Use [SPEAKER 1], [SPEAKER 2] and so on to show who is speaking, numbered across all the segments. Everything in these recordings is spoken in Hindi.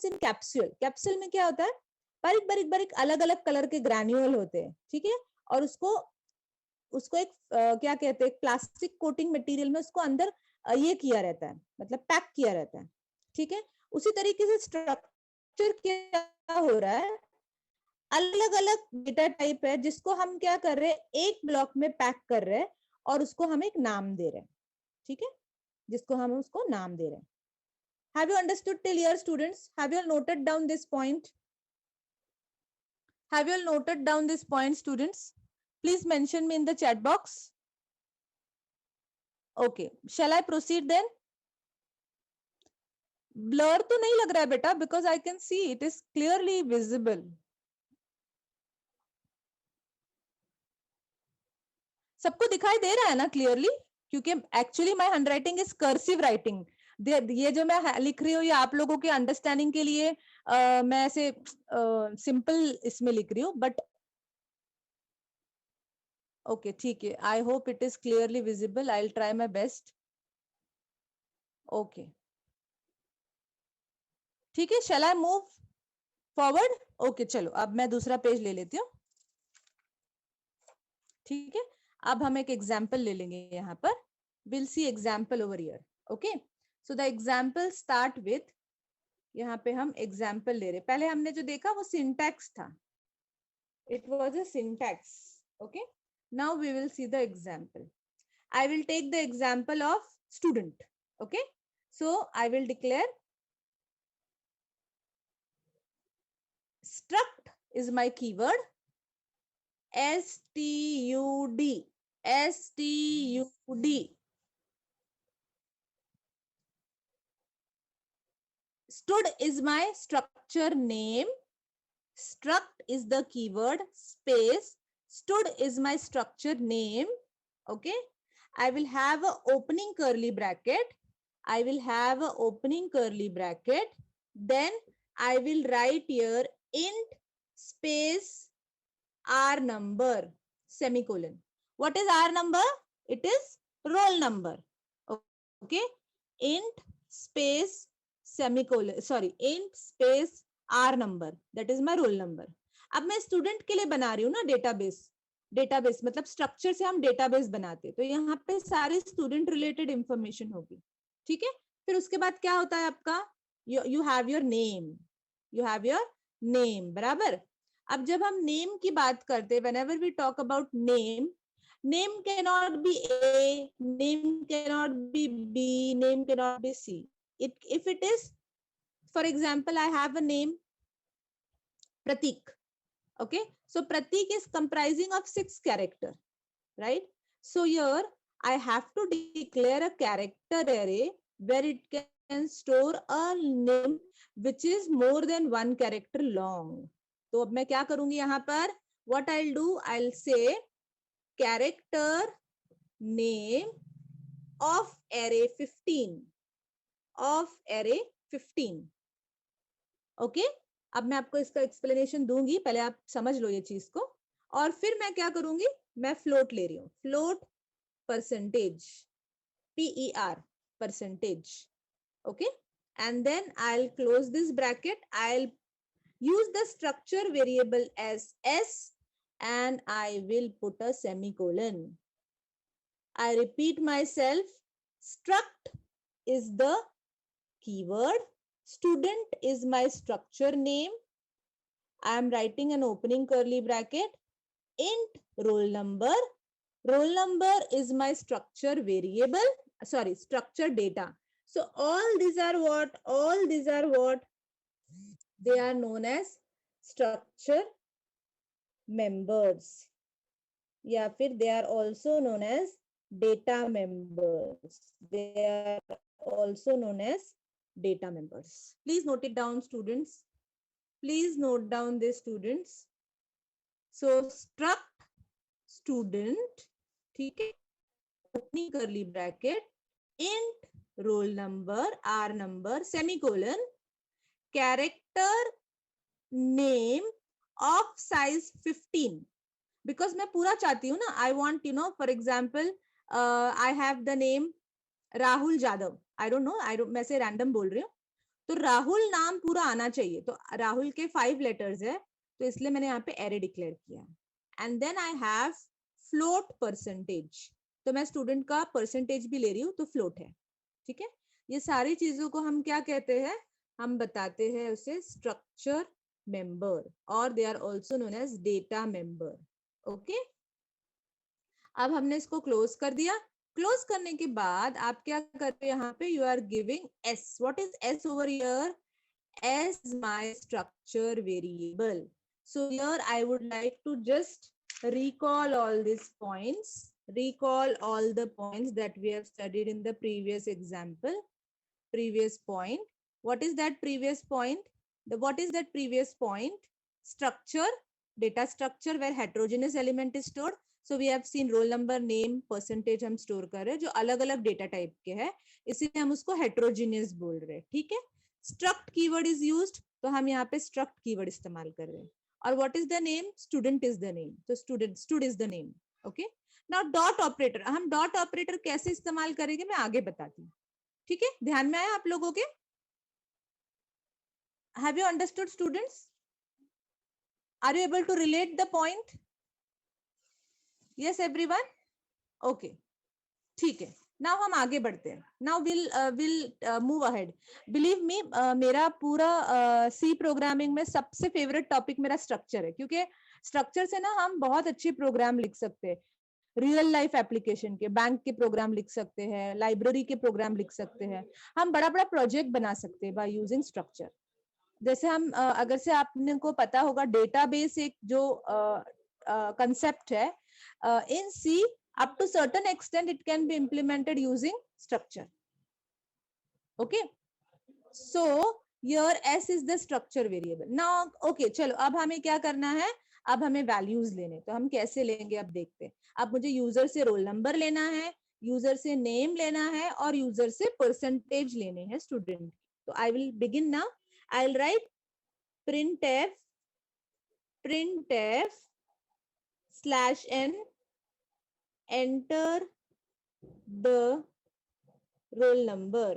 [SPEAKER 1] इन कैप्सूल. कैप्सूल में क्या होता है, बारीक बारीक बारीक अलग अलग कलर के ग्रैन्यूल होते हैं, ठीक है, और उसको एक क्या कहते हैं, प्लास्टिक कोटिंग मटेरियल में उसको अंदर ये किया रहता है, मतलब पैक किया रहता है, ठीक है. उसी तरीके से स्ट्रक्चर क्या हो रहा है, अलग अलग डेटा टाइप है जिसको हम क्या कर रहे हैं, एक ब्लॉक में पैक कर रहे हैं और उसको हम एक नाम दे रहे हैं, ठीक है, जिसको हम उसको नाम दे रहे हैं. Have you understood till here, students? Have you all noted down this point? Have you all noted down this point, students? Please mention me in the chat box. Okay, shall I proceed then? Blur तो नहीं लग रहा है बेटा, because I can see it is clearly visible. सबको दिखाई दे रहा है ना क्लियरली, क्योंकि actually my handwriting is cursive writing. ये जो मैं लिख रही हूँ ये आप लोगों के अंडरस्टैंडिंग के लिए मैं ऐसे सिंपल इसमें लिख रही हूँ, बट ओके ठीक है. I hope it is clearly visible. I will try my best. Okay ठीक है. शैल आई मूव फॉरवर्ड? ओके चलो अब मैं दूसरा पेज ले लेती हूँ, ठीक है. अब हम एक एग्जाम्पल ले लेंगे यहाँ पर. Will see example over here. Okay, so the example start with, यहाँ पे हम एग्जाम्पल ले रहे. पहले हमने जो देखा वो सिंटैक्स था, it was a syntax. Okay, now we will see the example. I will take the example of student. Okay, so I will declare struct is my keyword. stud stud is my structure name. Struct is the keyword, space stud is my structure name. Okay, I will have a opening curly bracket. I will have a opening curly bracket. Then I will write here int space R number semicolon. What is R number? It is roll number. Okay, int space semicolon, sorry, int space R number, that is my roll number. अब मैं स्टूडेंट के लिए बना रही हूँ ना डेटाबेस. डेटाबेस मतलब स्ट्रक्चर से हम डेटाबेस बनाते हैं, तो यहाँ पे सारी स्टूडेंट रिलेटेड इंफॉर्मेशन होगी, ठीक है. फिर उसके बाद क्या होता है आपका, you have your name, you have your name, बराबर. अब जब हम नेम की बात करते हैं, whenever we talk about name, name cannot be A, name cannot be B, name cannot be C. If it is, for example, I have a name Pratik. Okay, so Pratik is comprising of 6 characters, right? So here I have to declare a character array where it can store a name which is more than 1 character long. तो अब मैं क्या करूंगी यहाँ पर, what I'll do, I'll say character name of array 15, of array 15. Okay, अब मैं आपको इसका एक्सप्लेनेशन दूंगी, पहले आप समझ लो ये चीज को. और फिर मैं क्या करूंगी, मैं फ्लोट ले रही हूँ, float percentage, PER percentage. Okay, and then I'll close this bracket. I'll use the structure variable as S and I will put a semicolon. I repeat myself, struct is the keyword, student is my structure name. I am writing an opening curly bracket, int roll number. Roll number is my structure variable, sorry, structure data. So all these are what? All these are what? They are known as structure members. या फिर they are also known as data members. They are also known as data members. Please note it down, students. Please note down this, students. So struct student, ठीक है, opening curly bracket, int roll number, R number, semicolon, character name of size 15. Because मैं पूरा चाहती हूँ ना, I want, you know, for example, I have the name Rahul Jadav. I don't know, मैं से random बोल रही हूँ. तो राहुल नाम पूरा आना चाहिए, तो राहुल के 5 लेटर्स है, तो इसलिए मैंने यहाँ पे एरे डिक्लेयर किया। And then I have float percentage, तो मैं स्टूडेंट का परसेंटेज भी ले रही हूँ, तो फ्लोट है। ठीक है, ये सारी चीजों को हम क्या कहते हैं, हम बताते हैं उसे स्ट्रक्चर मेंबर, और they are also known as data member. Okay, अब हमने इसको क्लोज कर दिया। क्लोज करने के बाद आप क्या कर रहे हैं, यहाँ पे you are giving s. What is s over here? as my structure variable. So here I would like to just recall all these points, recall all the points that we have studied in the previous example, previous point. What is that previous point? What is that previous point? Structure, data structure where heterogeneous element is stored. So we have seen roll number, name, percentage हम store कर रहे हैं जो अलग अलग data type के हैं, इसीलिए हम उसको heterogeneous बोल रहे हैं। ठीक है, struct keyword is used, तो हम यहाँ पे struct keyword इस्तेमाल कर रहे हैं। और what is the name? Student is the name, तो stud is the name. Okay, now dot operator, हम dot operator कैसे इस्तेमाल करेंगे मैं आगे बताती हूँ। ठीक है, ध्यान में आया आप लोगों के? Have you understood, students? Are you able to relate the point? Yes, everyone? Okay, ठीक है। Now हम आगे बढ़ते हैं। Now we'll move ahead. Believe me, मेरा पूरा C प्रोग्रामिंग में सबसे फेवरेट टॉपिक मेरा स्ट्रक्चर है, क्योंकि स्ट्रक्चर से ना हम बहुत अच्छी प्रोग्राम लिख सकते हैं। रियल लाइफ एप्लीकेशन के, बैंक के प्रोग्राम लिख सकते हैं, लाइब्रेरी के प्रोग्राम लिख सकते हैं, हम बड़ा बड़ा प्रोजेक्ट बना सकते हैं बाय यूजिंग स्ट्रक्चर। जैसे हम अगर से आपने को पता होगा डेटाबेस एक जो कंसेप्ट है इन सी, up to certain extent it can be implemented using structure. Okay, so here s is the structure variable. Now okay, चलो अब हमें क्या करना है, अब हमें वैल्यूज लेने, तो हम कैसे लेंगे अब देखते हैं। अब मुझे यूजर से रोल नंबर लेना है, यूजर से नेम लेना है, और यूजर से परसेंटेज लेने हैं स्टूडेंट। तो I will begin now. I will right printf /n, enter the roll number,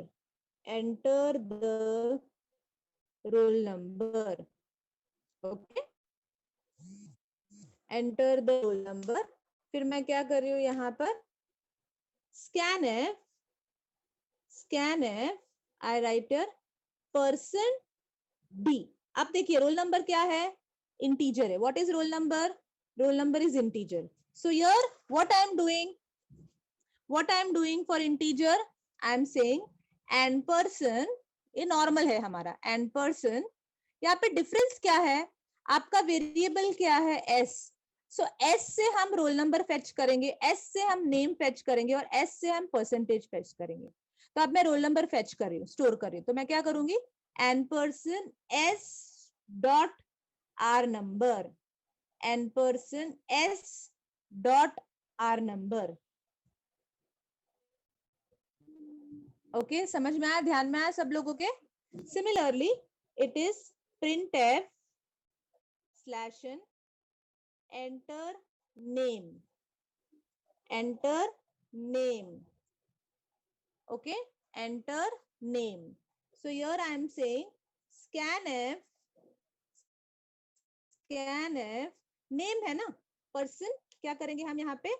[SPEAKER 1] enter the roll number. Okay, enter the roll number. फिर मैं क्या कर रही हूँ यहाँ पर, scanf, I write here %d। अब देखिए रोल नंबर क्या है, इंटीजर है। What is roll number? Role number is integer. So here what I am doing for integer, I am saying an person, ये नॉर्मल है हमारा, एन पर्सन। यहाँ पे डिफरेंस क्या है, आपका वेरिएबल क्या है, एस। सो एस से हम रोल नंबर फेच करेंगे, एस से हम नेम फेच करेंगे, और एस से हम परसेंटेज फेच करेंगे। तो अब मैं रोल नंबर फेच कर रही हूँ, स्टोर कर रही हूँ, तो मैं क्या करूंगी, an person S dot are number, an person S dot are number. Okay, समझ में आया, ध्यान में आया सब लोगों के? Similarly it is printf /n, enter name, okay, enter name. So here I am saying scanf name है ना, पर्सन क्या करेंगे हम यहाँ पे,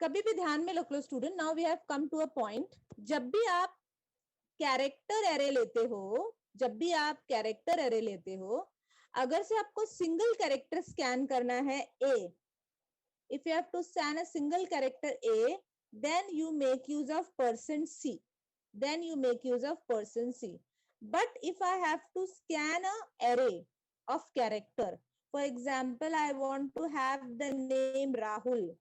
[SPEAKER 1] कभी भी ध्यान में रख लो student. Now we have come to a point, जब भी आप कैरेक्टर एरे लेते हो, अगर से आपको सिंगल कैरेक्टर स्कैन करना है ए, if you have to scan a single character A, then you make use of %c. But if I have to scan an array of character, for example, I want to have the name Rahul,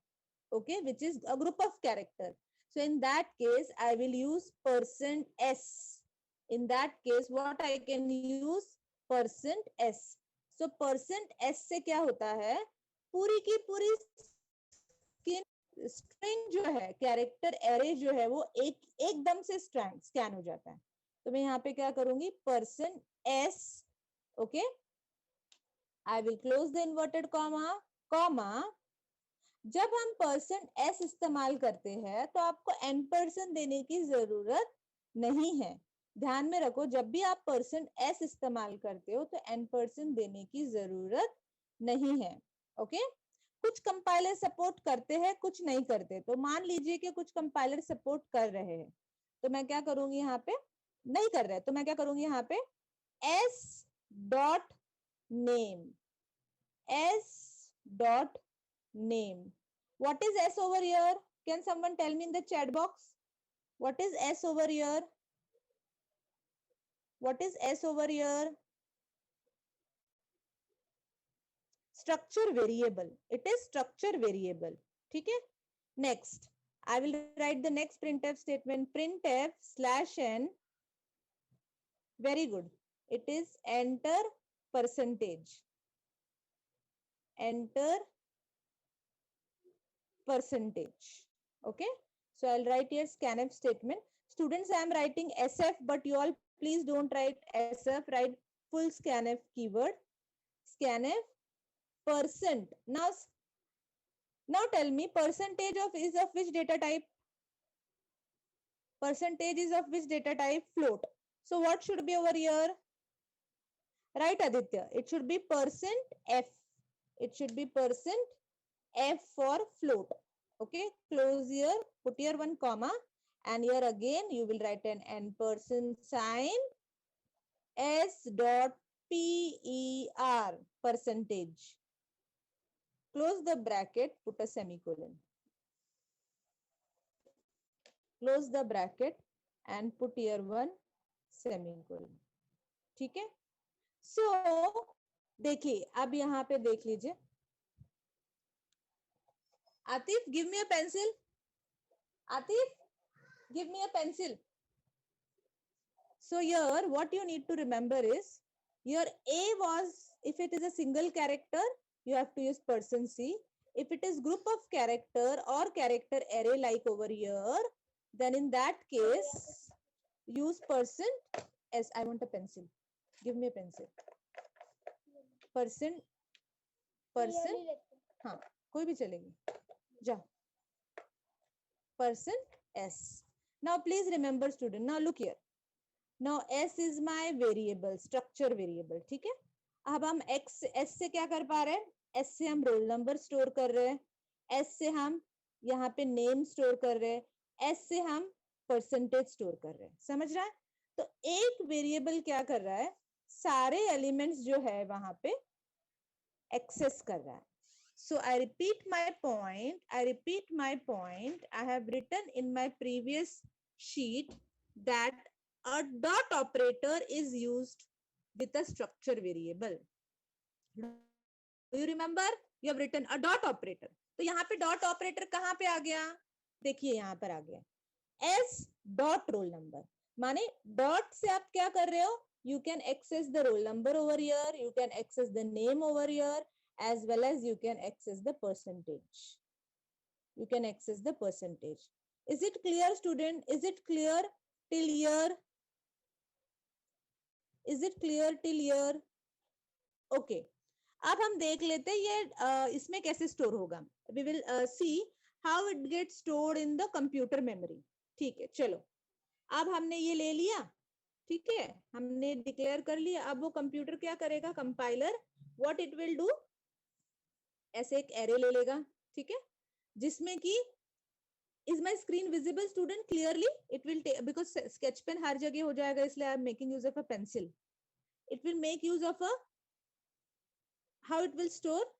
[SPEAKER 1] okay, which is a group of character. So in that case, I will use %s. In that case, what I can use, %s. So %s से क्या होता है, पूरी की पूरी स्ट्रिंग जो है, कैरेक्टर एरे जो है, वो एकदम से स्कैन हो जाता है। तो मैं यहाँ पे क्या करूंगी, %s, okay, I will close the inverted comma. जब हम %s इस्तेमाल करते हैं तो आपको n% देने की जरूरत नहीं है। ध्यान में रखो, जब भी आप %s इस्तेमाल करते हो तो n% देने की जरूरत नहीं है। ओके, कुछ कंपाइलर सपोर्ट करते हैं, कुछ नहीं करते। तो मान लीजिए कि कुछ कंपाइलर सपोर्ट कर रहे हैं, तो मैं क्या करूंगी यहाँ पे, नहीं कर रहे तो मैं क्या करूंगी यहाँ पे, s dot name, s dot name. What is s over here? Can someone tell me in the chat box? What is s over here? What is s over here? Structure variable. It is structure variable. ठीक है? Next, I will write the next printf statement. Printf slash n. Very good. It is enter percentage. Enter percentage. Okay, so I'll write here scanf statement. Students, I am writing sf, but you all please don't write sf, write full scanf keyword. Scanf percent. Now tell me, percentage of is of which data type? Percentage is of which data type? Float. So what should be over here? Right, Aditya, it should be %f. It should be %f for float. Okay, close here, put here one comma, and here again you will write an n% sign s dot per, percentage. Close the bracket, put a semicolon. Close the bracket and put here one semicolon. ठीक है? So देखिए, अब यहाँ पे देख लीजिए. Atif, give me a pencil. Atif, give me a pencil. So here, what you need to remember is, your A was, if it is a single character, you have to use %c. If it is group of character or character array like over here, then in that case, use %s. I want a pencil. Give me a pencil. % हाँ, कोई भी चलेगी. जा. %s. Now please remember student. Now look here. Now s is my variable, structure variable. ठीक है? अब हम s से क्या कर पा रहे हैं? s से हम रोल नंबर स्टोर कर रहे हैं, s से हम यहाँ पे नेम स्टोर कर रहे हैं, s से हम परसेंटेज स्टोर कर रहे हैं. समझ रहा है? तो एक वेरिएबल क्या कर रहा है, सारे एलिमेंट्स जो है वहां पे एक्सेस कर रहा है. So I repeat my point. I have written in my previous sheet that a dot operator is used with a structure variable. Do you remember? You have written a dot operator. तो यहाँ पे dot operator कहाँ पे आ गया? देखिए यहाँ पर आ गया. S dot roll number. माने dot से आप क्या कर रहे हो? You can access the roll number over here. You can access the name over here, as well as you can access the percentage. You can access the percentage. Is it clear, student? Is it clear till here? Is it clear till here? Okay. अब हम देख लेते हैं ये इसमें कैसे स्टोर होगा. We will see how it gets stored in the computer memory. ठीक है, चलो. अब हमने ये ले लिया, ठीक है, हमने डिक्लेयर कर लिया. अब वो कंप्यूटर क्या करेगा, compiler what it will do, ऐसे एक एरे ले लेगा, ठीक है, जिसमें कि is my screen visible student clearly? It will take, because sketch pen हर जगह हो जाएगा, इसलिए I am making use of a pencil. It will make use of a, how it will store.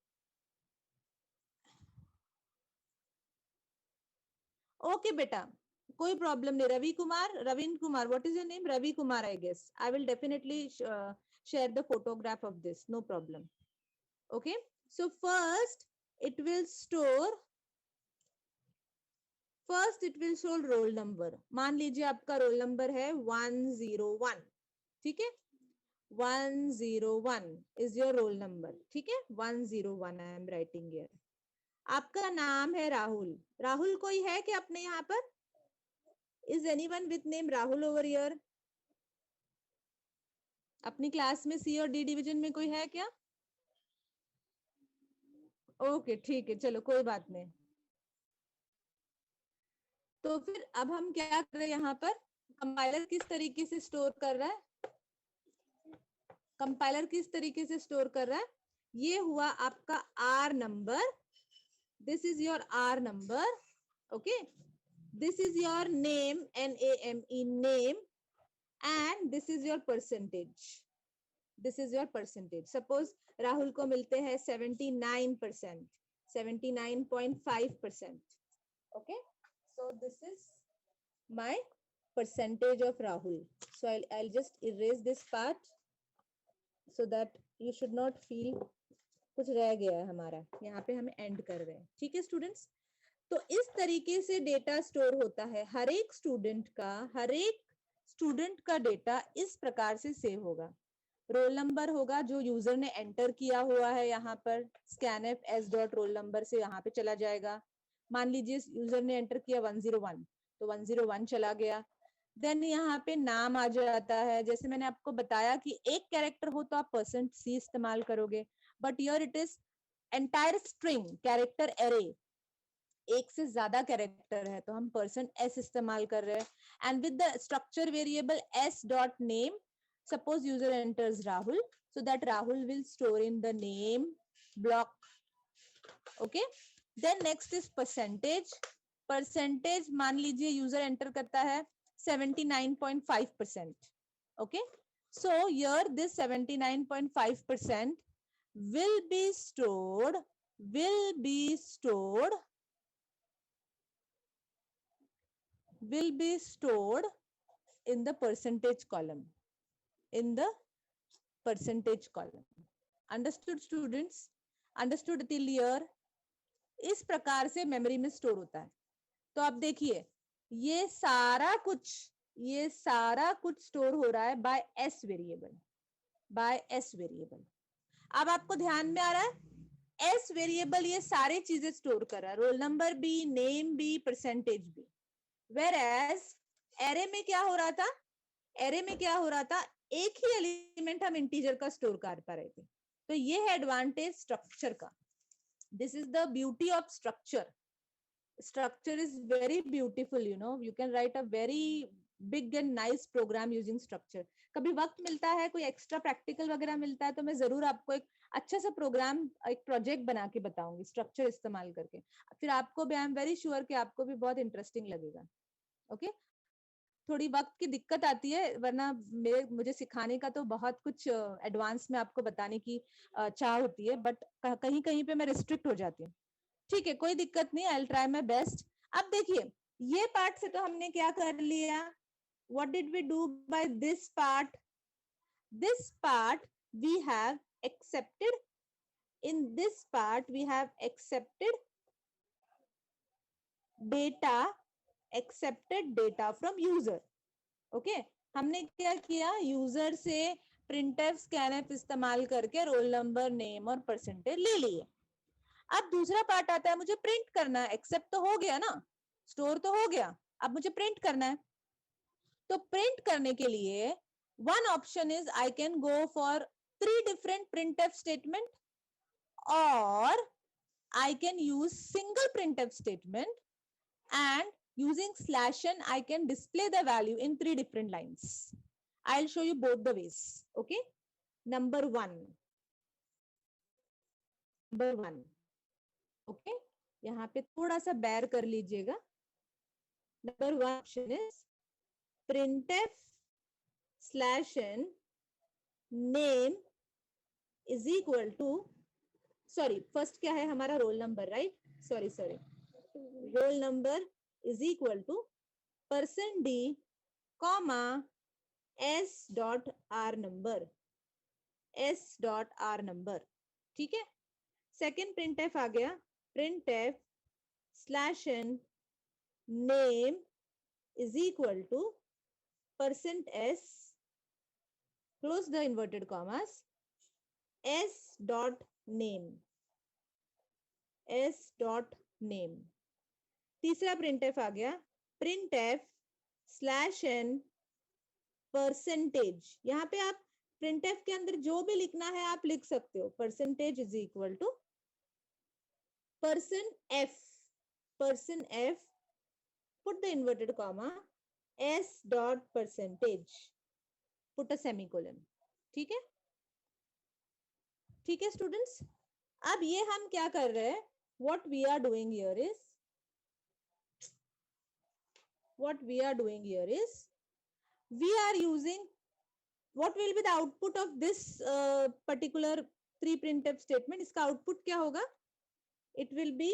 [SPEAKER 1] Okay बेटा, कोई प्रॉब्लम नहीं. Ravindra Kumar, what is your name? Ravi Kumar, I guess. I will definitely share the photograph of this, no problem. Okay, so first it will store roll number. मान लीजिए आपका रोल नंबर है 101, ठीक है, 101 is your roll number, ठीक है, 101 I am writing here. आपका नाम है राहुल. राहुल कोई है क्या अपने यहाँ पर? Is anyone with name Rahul over here? अपनी क्लास में C और D डिवीजन में कोई है क्या? ओके, ठीक है, चलो कोई बात नहीं. तो फिर अब हम क्या कर रहे हैं यहाँ पर, कंपाइलर किस तरीके से स्टोर कर रहा है, कंपाइलर किस तरीके से स्टोर कर रहा है, ये हुआ आपका r number, this is your r number, okay, this is your name, name, name, and this is your percentage, this is your percentage. Suppose Rahul को मिलते हैं 79%, 79.5%, okay, so this is my percentage of Rahul. So I'll just erase this part so that you should not feel कुछ रह गया है हमारा, यहाँ पे हम एंड कर रहे हैं, ठीक है स्टूडेंट्स। तो इस तरीके से डेटा स्टोर होता है, हर एक स्टूडेंट का डेटा इस प्रकार से सेव होगा। रोल नंबर होगा जो यूजर ने एंटर किया हुआ है, यहाँ पर scanf S dot roll number से यहाँ पे चला जाएगा। मान लीजिए यूजर ने एंटर किया 101, तो 101 चला गया। देन यहाँ पे नाम आ जाता है, जैसे मैंने आपको बताया कि एक कैरेक्टर हो तो आप %C इस्तेमाल करोगे, but here it is entire string character array, एक से ज्यादा कैरेक्टर है तो हम %S इस्तेमाल कर रहे हैं। And with the structure variable s dot name, suppose user enters Rahul, so that Rahul will store in the name block, okay. Then next is percentage, percentage मान लीजिए यूजर एंटर करता है 79.5%, okay, so here this 79.5% will be stored in the percentage column, understood students, understood till here? इस प्रकार से मेमोरी में स्टोर होता है। तो आप देखिए ये सारा कुछ स्टोर हो रहा है बाय एस वेरिएबल। अब आपको ध्यान में आ रहा है, एस वेरिएबल ये सारी चीजें स्टोर कर रहा है, रोल नंबर भी, नेम भी, परसेंटेज भी। Whereas एरे में क्या हो रहा था, एक ही एलिमेंट हम इंटीजर का स्टोर कर पा रहे थे। तो ये है एडवांटेज स्ट्रक्चर का। This is the beauty of structure is very beautiful, you know, you can write a very big and nice program using structure. कभी वक्त मिलता है, कोई एक्स्ट्रा प्रैक्टिकल वगैरह मिलता है तो मैं जरूर आपको एक अच्छा सा प्रोग्राम, एक प्रोजेक्ट बना के बताऊंगी स्ट्रक्चर इस्तेमाल करके, फिर आपको भी, आई एम वेरी श्योर कि आपको भी बहुत इंटरेस्टिंग लगेगा, ओके। थोड़ी वक्त की दिक्कत आती है, वरना मुझे सिखाने का तो बहुत कुछ एडवांस में आपको बताने की चाह होती है, बट कहीं कहीं पे मैं रिस्ट्रिक्ट हो जाती हूँ। ठीक है, कोई दिक्कत नहीं, I will try my best. अब देखिए ये पार्ट से तो हमने क्या कर लिया, what did we do by this part we have accepted, in this part we have accepted data from user, okay. हमने क्या किया, यूजर से प्रिंटफ स्कैनफ इस्तेमाल करके रोल नंबर, नेम और परसेंटेज ले लिए। अब दूसरा पार्ट आता है, मुझे प्रिंट करना है, एक्सेप्ट तो हो गया ना, स्टोर तो हो गया, अब मुझे प्रिंट करना है। तो प्रिंट करने के लिए one option is I can go for 3 different printf statement, और I can use single printf statement, and using /n I can display the value in 3 different lines. I'll show you both the ways, okay. Number one, okay, यहाँ पे थोड़ा सा बेयर कर लीजिएगा। Number 1 option is printf /n name is equal to, sorry first क्या है हमारा, roll number, right, sorry roll number is equal to %d comma s.r number, ठीक है। सेकेंड printf आ गया, printf /n name is equal to %s, close the inverted commas, s.name. तीसरा printf आ गया, printf /n percentage, यहाँ पे आप printf के अंदर जो भी लिखना है आप लिख सकते हो, percentage is equal to %f, put the inverted comma, s dot percentage, put a semicolon. ठीक है, ठीक है स्टूडेंट्स. अब ये हम क्या कर रहे हैं, what we are doing here is, what we are doing here is, we are using, what will be the output of this particular 3 printf statement. इसका आउटपुट क्या होगा, it will be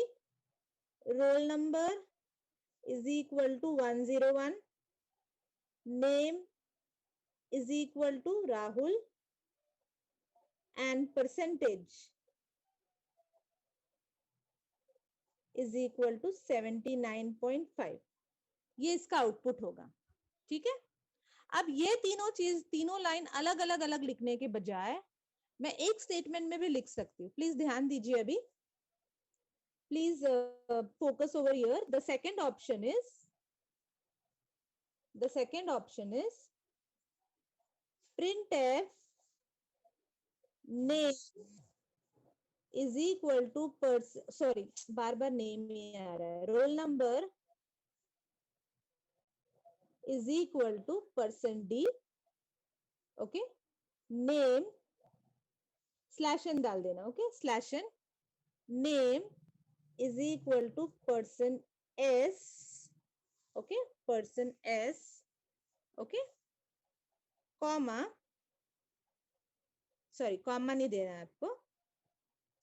[SPEAKER 1] roll number is equal to 101, name is equal to Rahul, and percentage is equal to 79.5. ये इसका आउटपुट होगा. ठीक है, अब ये तीनों चीज, तीनों लाइन अलग अलग अलग लिखने के बजाय मैं एक स्टेटमेंट में भी लिख सकती हूँ. प्लीज ध्यान दीजिए अभी, please focus over here. The second option is printf name is equal to sorry, बार बार नेम ही आ रहा है. Roll number is equal to %d. Okay, name slash n डाल देना. Okay, slash n, name is equal to %s. Okay, %s. Okay, comma, sorry comma नहीं देना है आपको,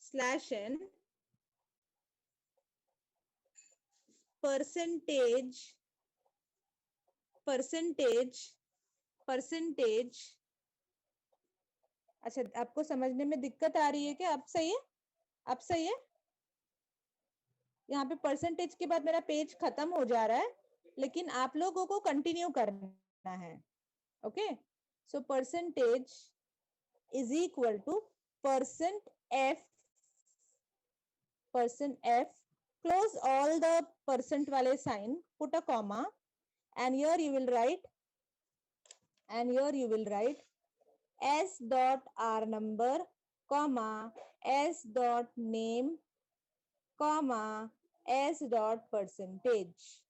[SPEAKER 1] स्लैश एन, परसेंटेज अच्छा, आपको समझने में दिक्कत आ रही है क्या? अब सही है, अब सही है. यहाँ पे परसेंटेज के बाद मेरा पेज खत्म हो जा रहा है, लेकिन आप लोगों को कंटिन्यू करना है. Okay, so percentage is equal to %f, close all the % वाले sign, put a comma, and here you will write s dot r number, comma, s dot name, comma, s dot percentage.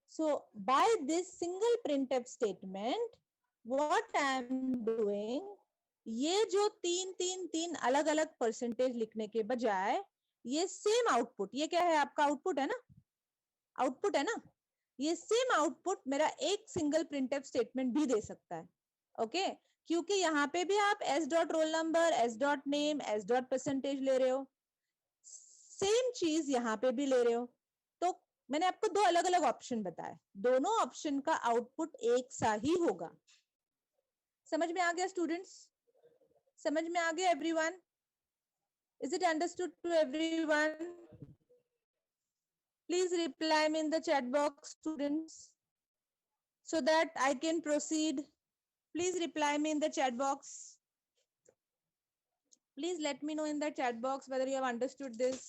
[SPEAKER 1] So by this single printf statement, what I am doing, ये जो तीन अलग अलग परसेंटेज लिखने के बजाय ये सेम आउटपुट, ये क्या है आपका आउटपुट है ना, आउटपुट है ना, ये सेम आउटपुट मेरा एक सिंगल प्रिंटफ स्टेटमेंट भी दे सकता है. ओके, क्योंकि यहाँ पे भी आप s dot roll number, s dot name, s dot percentage ले रहे हो, सेम चीज यहाँ पे भी ले रहे हो. तो मैंने आपको दो अलग अलग ऑप्शन बताए, दोनों ऑप्शन का आउटपुट एक सा ही होगा. समझ में आ गया स्टूडेंट्स? समझ में आ गया everyone? Is it understood to everyone? Please reply me in the chat box, students, so that I can proceed. Please reply me in the chat box. Please let me know in the chat box whether you have understood this.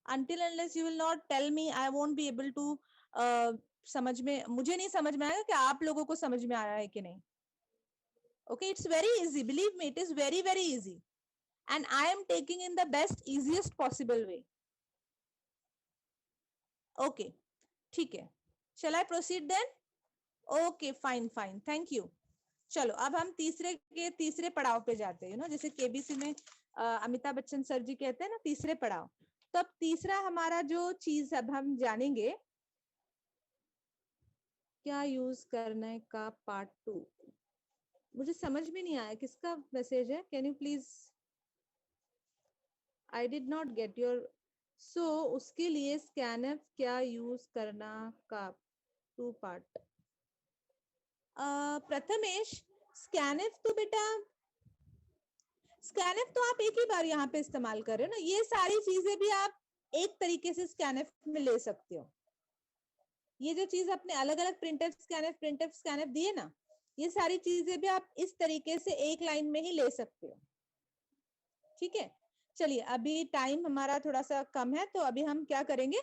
[SPEAKER 1] Until unless you will not tell me, I won't be able to समझ में, मुझे नहीं समझ में आएगा कि आप लोगों को समझ में आ रहा है कि नहीं. Okay, it's very easy. Believe me, it is very, very easy. And I am taking in the best, easiest possible way. Okay, ठीक है. Shall I proceed then? Okay, fine, fine. Thank you. चलो अब हम तीसरे पड़ाव पे जाते हैं. जैसे केबीसी में अमिताभ बच्चन सर जी कहते हैं ना, तीसरे पड़ाव. तो अब तीसरा हमारा जो चीज अब हम जानेंगे, क्या यूज करना है का पार्ट 2. मुझे समझ में नहीं आया किसका मैसेज है. Can you please, I did not get your. So उसके लिए स्कैनएफ क्या यूज करना का 2 पार्ट. प्रथमेश, स्कैनएफ तो बेटा, स्कैनएफ तो आप एक ही बार यहाँ पे इस्तेमाल कर रहे हो ना. ये सारी चीजें भी आप एक तरीके से स्कैनएफ में ले सकते हो. ये जो चीज आपने अलग अलग प्रिंटफ स्कैनएफ दिए ना, ये सारी चीजें भी आप इस तरीके से एक लाइन में ही ले सकते हो. ठीक है, चलिए अभी टाइम हमारा थोड़ा सा कम है, तो अभी हम क्या करेंगे,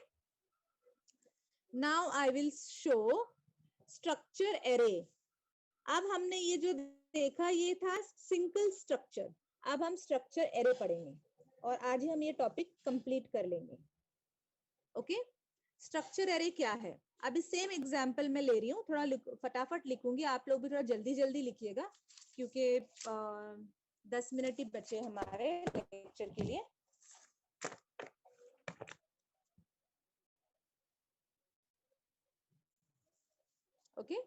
[SPEAKER 1] now I will show structure array. अब हमने ये जो देखा ये था सिंपल स्ट्रक्चर. अब हम स्ट्रक्चर एरे पढ़ेंगे और आज ही हम ये टॉपिक कंप्लीट कर लेंगे. ओके, स्ट्रक्चर एरे क्या है? अभी सेम एग्जाम्पल मैं ले रही हूँ, थोड़ा फटाफट लिखूंगी, आप लोग भी थोड़ा जल्दी जल्दी लिखिएगा क्योंकि 10 मिनट ही बचे हमारे लेक्चर के लिए। ओके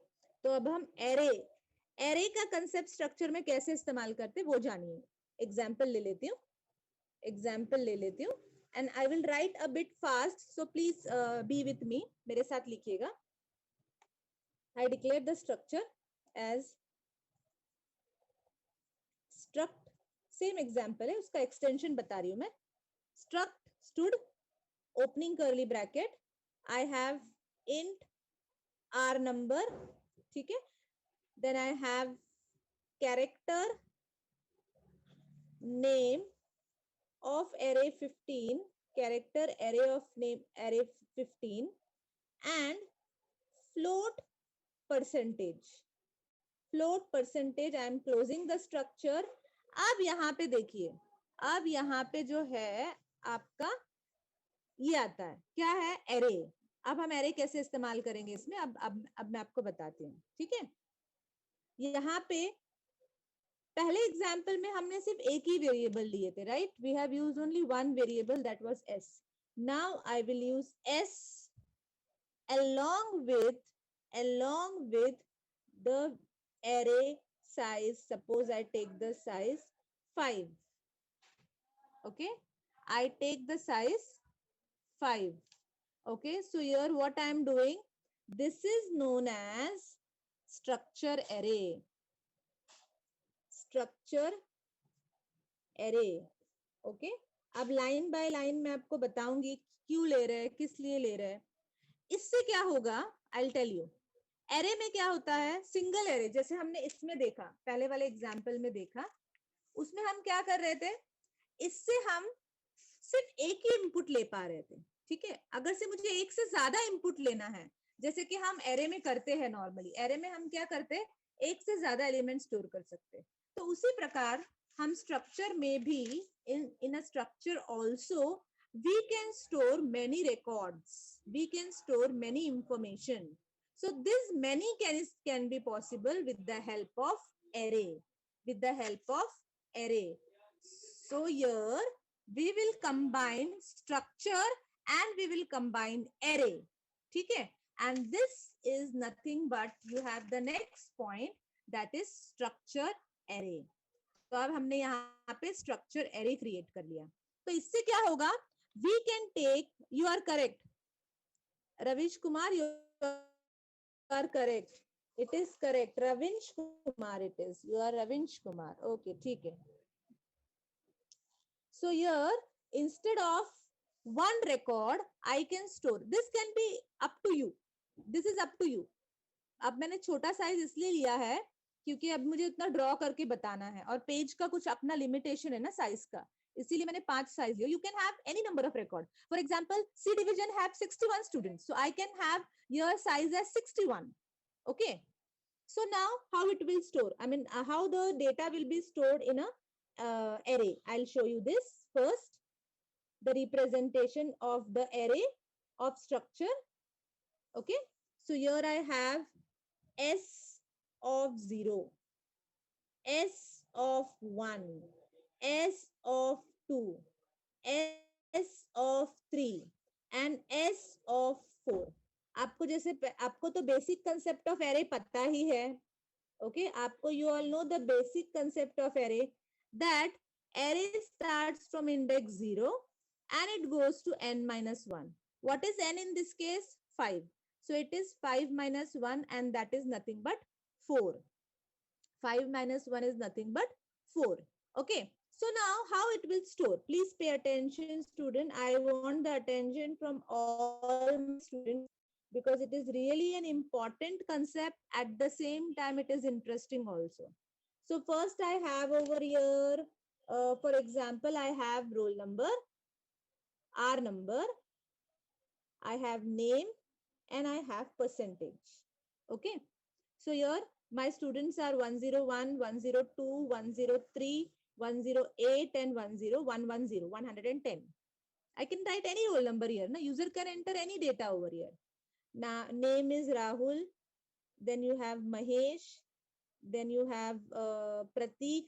[SPEAKER 1] तो अब हम एरे का कंसेप्ट स्ट्रक्चर में कैसे इस्तेमाल करते हैं वो जानिए। एग्जाम्पल ले लेती हूँ, and I will write a bit fast, so please be with me, मेरे साथ लिखिएगा। I declare the structure as struct, same example है, उसका एक्सटेंशन बता रही हूं मैं। Struct stud opening curly bracket, I have int r number, ठीक है, then I have character name of array 15, character array of name array 15 and float percentage, I am closing the structure। अब यहाँ पे देखिए, अब यहाँ पे जो है आपका ये आता है, क्या है, एरे। अब हम एरे कैसे इस्तेमाल करेंगे इसमें, अब मैं आपको बताती हूँ, ठीक है। यहाँ पे पहले एग्जाम्पल में हमने सिर्फ एक ही वेरिएबल लिए थे, right, we have used only one variable, that was s। Now I will use s along with the array size, suppose I take the size 5, okay, I take the size 5, okay, so here what I am doing, this is known as structure array, okay. अब लाइन बाय लाइन मैं आपको बताऊंगी क्यों ले रहे हैं, किस लिए ले रहे हैं। इससे क्या होगा, I will tell you. Array में क्या होता है, सिंगल एरे, जैसे हमने इसमें देखा, पहले वाले एग्जाम्पल में देखा, उसमें हम क्या कर रहे थे, इससे हम सिर्फ एक ही इनपुट ले पा रहे थे, ठीक है। अगर से मुझे एक से ज्यादा इनपुट लेना है, जैसे कि हम एरे में करते हैं नॉर्मली, एरे में हम क्या करते हैं, एक से ज्यादा एलिमेंट स्टोर कर सकते हैं, तो उसी प्रकार हम स्ट्रक्चर में भी in a structure also we can store many records, we can store many information, so this many can be possible with the help of array, so here we will combine structure and we will combine array, ठीक है, and this is nothing but you have the next point, that is structure array। तो अब हमने यहाँ पे स्ट्रक्चर एरे क्रिएट कर लिया, तो इससे क्या होगा, we can take, you are correct Ravish Kumar, you are correct, it is correct, Ravinsh Kumar, it is, you are Ravinsh Kumar, okay, ठीक है। So here instead of one record I can store, this can be up to you, this is up to you। अब मैंने छोटा साइज इसलिए लिया है क्योंकि अब मुझे इतना ड्रॉ करके बताना है, और पेज का कुछ अपना लिमिटेशन है ना साइज का, इसीलिए मैंने 5 साइज लिया। You can have any number of record, for example C division have 61 students, so I can have your size as 61, okay. So now how it will store, I mean how the data will be stored in a array, I'll show you this first, the representation of the array of structure, okay। So here I have s of 0, s of 1, s of 2, s of 3 and s of 4। आपको जैसे आपको तो बेसिक कंसेप्ट ऑफ एरे पता ही है, ओके, आपको you all know the basic concept of array, that array starts from index 0 and it goes to n minus 1। What is n in this case? 5, so it is 5 minus 1 and that is nothing but 4, 5 minus 1 is nothing but 4, okay। So now how it will store, please pay attention student, I want the attention from all students because it is really an important concept, at the same time it is interesting also। So first I have over here, for example I have roll number, R number, I have name and I have percentage, okay। So here my students are 101, 102, 103, 108 and 10110, 110। I can write any roll number here, na? User can enter any data over here, name is Rahul. Then you have Mahesh. Then you have Pratik.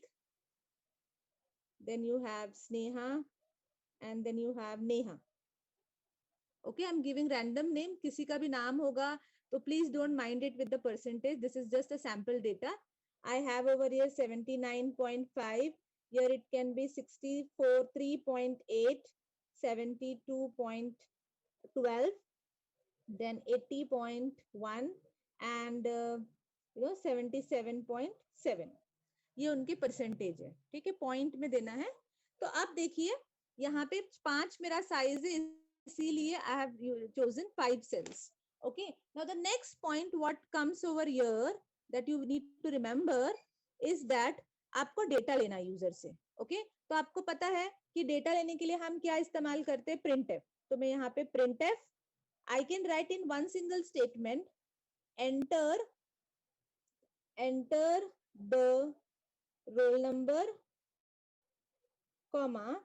[SPEAKER 1] Then you have Sneha. And then you have Neha. Okay, I'm giving random name. किसी का भी नाम होगा तो please don't mind it with the percentage. This is just a sample data. I have over here 79.5. Here it can be 64, 3.8, 72.12, then 80.1 and 77.7. ये उनके परसेंटेज है. ठीक है, पॉइंट में देना है. तो आप देखिए यहाँ पे 5 मेरा साइज है, इसीलिए I have chosen 5 cells. Okay, now the next point what comes over here that you need to remember is that आपको डेटा लेना है यूजर से. ओके, तो आपको पता है कि डेटा लेने के लिए हम क्या इस्तेमाल करते हैं, printf. तो मैं यहाँ पे printf I can write in one single statement, enter the roll number, comma,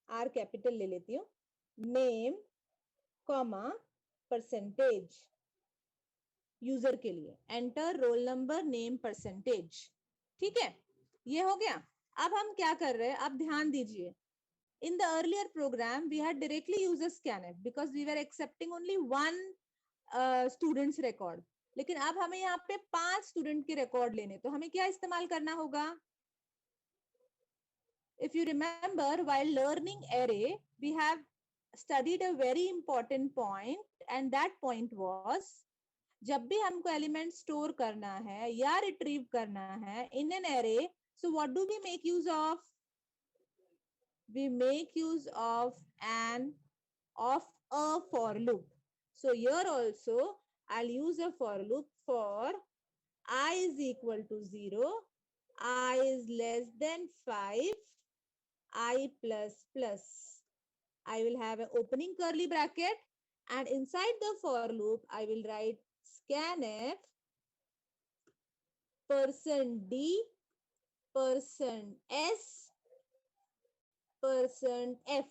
[SPEAKER 1] R capital ले लेती हूँ, name, comma, percentage. यूजर के लिए enter role number, name, percentage. ठीक है, ये हो गया. अब हम क्या कर रहे हैं, आप ध्यान दीजिए. In the earlier program, we had directly used scanf because we were accepting only one student's record. लेकिन अब हमें यहाँ पे 5 स्टूडेंट के रिकॉर्ड लेने, तो हमें क्या इस्तेमाल करना होगा. If you remember, while learning array, we have studied a very important point, and that point was जब भी हमको एलिमेंट स्टोर करना है या रिट्रीव करना है in an array, so what do we make use of? We make use of a for loop. So here also I'll use a for loop for I is equal to 0, I is less than 5, I plus plus. I will have an opening curly bracket, and inside the for loop I will write scanf %d %s %f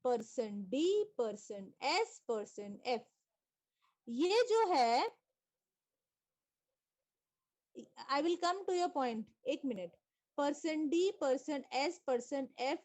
[SPEAKER 1] %d %s %f. ये जो है, I will come to your point. एक मिनट. %d %s %f